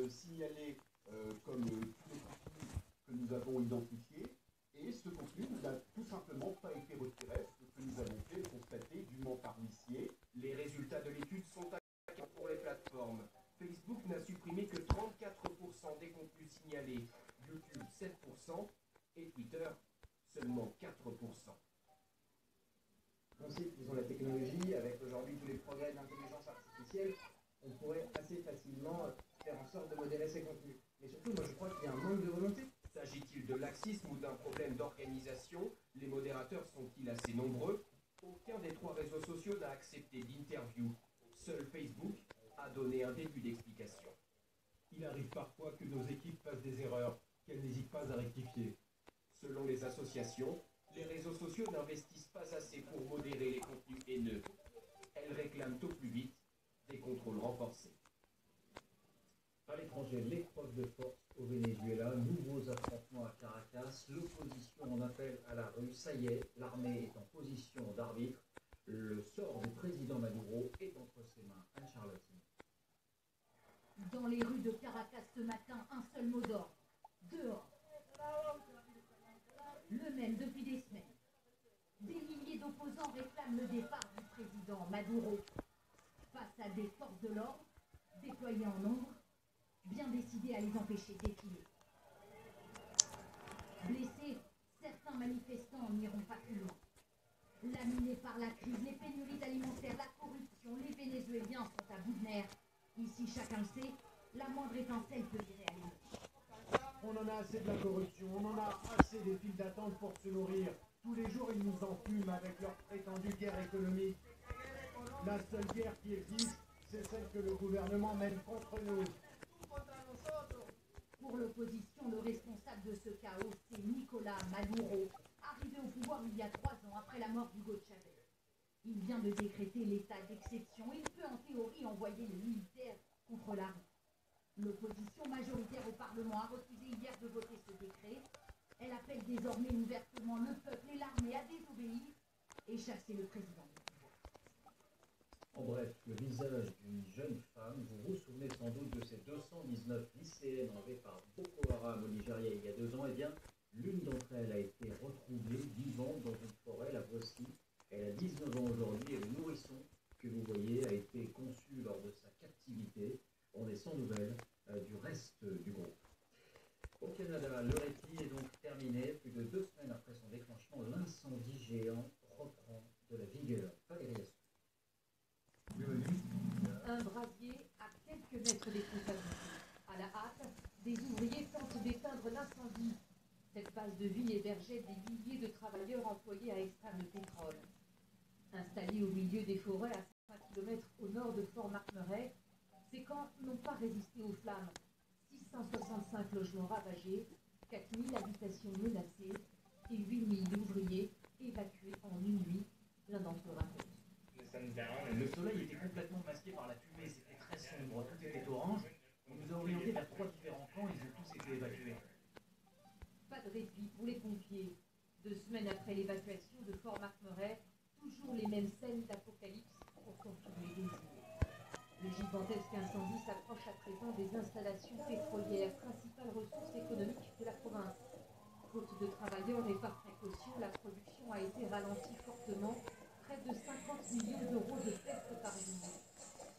signalé comme tous les contenus que nous avons identifiés, et ce contenu n'a tout simplement pas été retiré, ce que nous avons fait constater dûment par l'huissier. Les résultats de l'étude sont acquis pour les plateformes. Facebook n'a supprimé que 34% des contenus signalés, YouTube 7% et Twitter seulement 4%. On sait qu'ils ont la technologie, avec aujourd'hui tous les progrès de l'intelligence artificielle, on pourrait assez facilement faire en sorte de modérer ces contenus. Mais surtout, moi je crois qu'il y a un manque de volonté. S'agit-il de laxisme ou d'un problème d'organisation? Les modérateurs sont-ils assez nombreux? Aucun des trois réseaux sociaux n'a accepté d'interview. Seul Facebook a donné un début d'explication. Il arrive parfois que nos équipes fassent des erreurs, qu'elles n'hésitent pas à rectifier. Selon les associations, les réseaux sociaux n'investissent pas assez pour modérer les contenus haineux. Elles réclament au plus vite des contrôles renforcés. À l'étranger, l'épreuve de force au Venezuela, nouveaux affrontements à Caracas, l'opposition en appelle à la rue, ça y est, l'armée est en position d'arbitre, le sort du président Maduro est entre ses mains. Anne-Charlotte. Dans les rues de Caracas ce matin, un seul mot d'ordre, dehors. Le même depuis des semaines. Des milliers d'opposants réclament le départ du président Maduro. Face à des forces de l'ordre, déployées en nombre, bien décidées à les empêcher de défiler. Blessés, certains manifestants n'iront pas plus loin. Laminés par la crise, les pénuries alimentaires, la corruption, les Vénézuéliens sont à bout de nerfs. Ici, chacun le sait, la moindre étincelle peut virer à l'eau. On en a assez de la corruption, on en a assez des files d'attente pour se nourrir. Tous les jours, ils nous enfument avec leur prétendue guerre économique. La seule guerre qui existe, c'est celle que le gouvernement mène contre nous. Pour l'opposition, le responsable de ce chaos, c'est Nicolas Maduro, arrivé au pouvoir il y a 3 ans après la mort d'Hugo Chavez. Il vient de décréter l'état d'exception. Il peut en théorie envoyer les militaires contre la rue. L'opposition majoritaire au Parlement a refusé hier de voter ce décret. Elle appelle désormais ouvertement le peuple et l'armée à désobéir et chasser le président du pouvoir. En bref, le visage d'une jeune femme, vous vous souvenez sans doute de ces 219 lycéennes enlevées par Boko Haram au Nigeria il y a 2 ans, eh bien, l'une d'entre elles a été retrouvée vivante dans une forêt, la voici. Elle a 19 ans aujourd'hui et le nourrisson que vous voyez a été conçu lors de sa captivité. On est sans nouvelles du reste du groupe. Au Canada, le répit est donc terminé. Plus de 2 semaines après son déclenchement, l'incendie géant reprend de la vigueur. Valérie Assou. Un brasier à quelques mètres des compagnies. À la hâte, des ouvriers tentent d'éteindre l'incendie. Cette base de vie hébergeait des milliers de travailleurs employés à extraire le pétrole. Installés au milieu des forêts à 5 km au nord de Fort-McMurray, ces camps n'ont pas résisté aux flammes. 665 logements ravagés, 4000 habitations menacées et 8000 ouvriers évacués en une nuit, l'un d'entre eux raconte. Le soleil était complètement masqué par la fumée, c'était très sombre, tout était orange. On nous a orientés vers 3 différents camps, ils ont tous été évacués. Pas de répit pour les pompiers. 2 semaines après l'évacuation de Fort-McMurray, toujours les mêmes scènes d'apocalypse pour confirmer les îles. Le gigantesque incendie s'approche à présent des installations pétrolières, principale ressource économique de la province. Faute de travailleurs et par précaution, la production a été ralentie fortement, près de 50 millions d'euros de pertes par jour.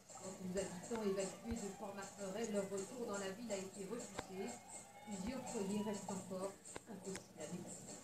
Quant aux habitants évacués de Fort-McMurray, leur retour dans la ville a été repoussé. Plusieurs foyers restent encore impossibles à maîtriser.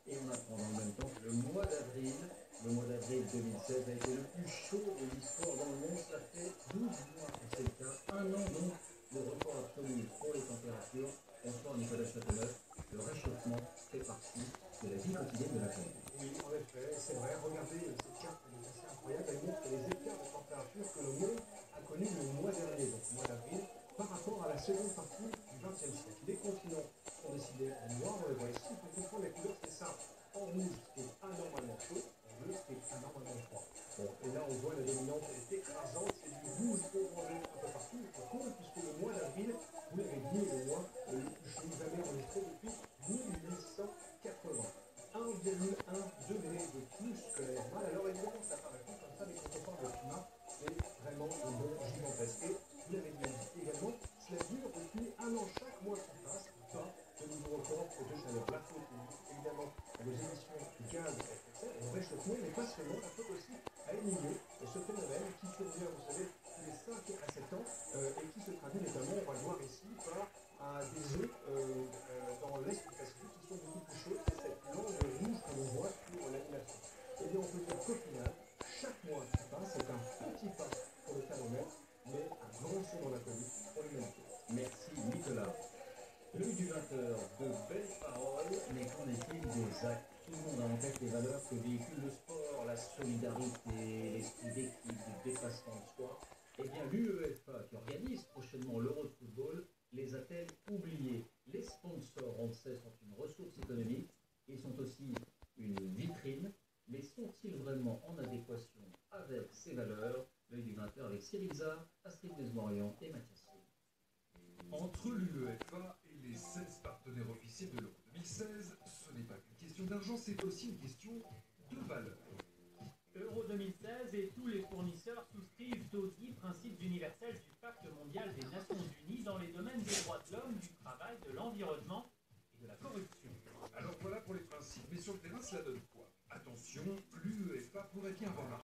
Et on apprend dans le même temps que le mois d'avril 2016 a été le plus chaud de l'histoire dans le monde. Ça fait 12 mois que c'est le cas. 1 an donc de record absolu pour les températures. Bonsoir Nicolas Châteauneuf. Le réchauffement fait partie de la vie quotidienne de la planète. Oui, en effet, c'est vrai. Regardez cette carte, elle est assez incroyable. Elle montre les écarts de température que le monde a connus le mois dernier, donc le mois d'avril, par rapport à la seconde partie du XXe siècle. Les continents sont décidés en noir, on les voit ici. Pour comprendre les couleurs, c'est simple. En rouge, c'est anormalement chaud. En bleu, c'est anormalement froid. Bon, et là, on voit la dominante est écrasante. C'est du rouge orangé un peu partout. Pourquoi? Puisque le mois d'avril, vous l'avez dit, est le mois le plus chaud jamais enregistré depuis 1880. 1,1 degré de plus que la normale. Alors évidemment, ça paraît pas comme ça, mais quand on parle de climat, c'est vraiment un bond gigantesque. Et vous l'avez dit également, à des eaux dans l'Est du Pacifique qui sont beaucoup plus chaudes. C'est cette langue rouge que l'on voit sur l'animation. Et bien on peut dire qu'au final, chaque mois qui passe est un petit pas pour le thermomètre, mais un grand saut dans l'inconnu pour l'humanité. Merci Nicolas. L'œil du 20h, de belles paroles, mais qu'en est-il des actes? Tout le monde a en tête les valeurs que véhicule le sport, la solidarité, l'esprit d'équipe, le dépassement de soi. Eh bien, l'UEFA, qui organise prochainement l'Euro de football, les a-t-elle oubliés? Les sponsors, on le sait, sont une ressource économique, ils sont aussi une vitrine, mais sont-ils vraiment en adéquation avec ces valeurs? L'œil du 20h avec Cyril Zard, Astrid Desmorion et Mathias. Entre l'UEFA et les 16 partenaires officiels de l'Euro 2016, ce n'est pas qu'une question d'argent, c'est aussi une question de valeur. Euro 2016 et tous les fournisseurs souscrivent aux 10 principes universels du Pacte mondial des Nations Unies dans les domaines des droits de l'homme, du travail, de l'environnement et de la corruption. Alors voilà pour les principes, mais sur le terrain, cela donne quoi? Attention, l'UEFA pourrait bien avoir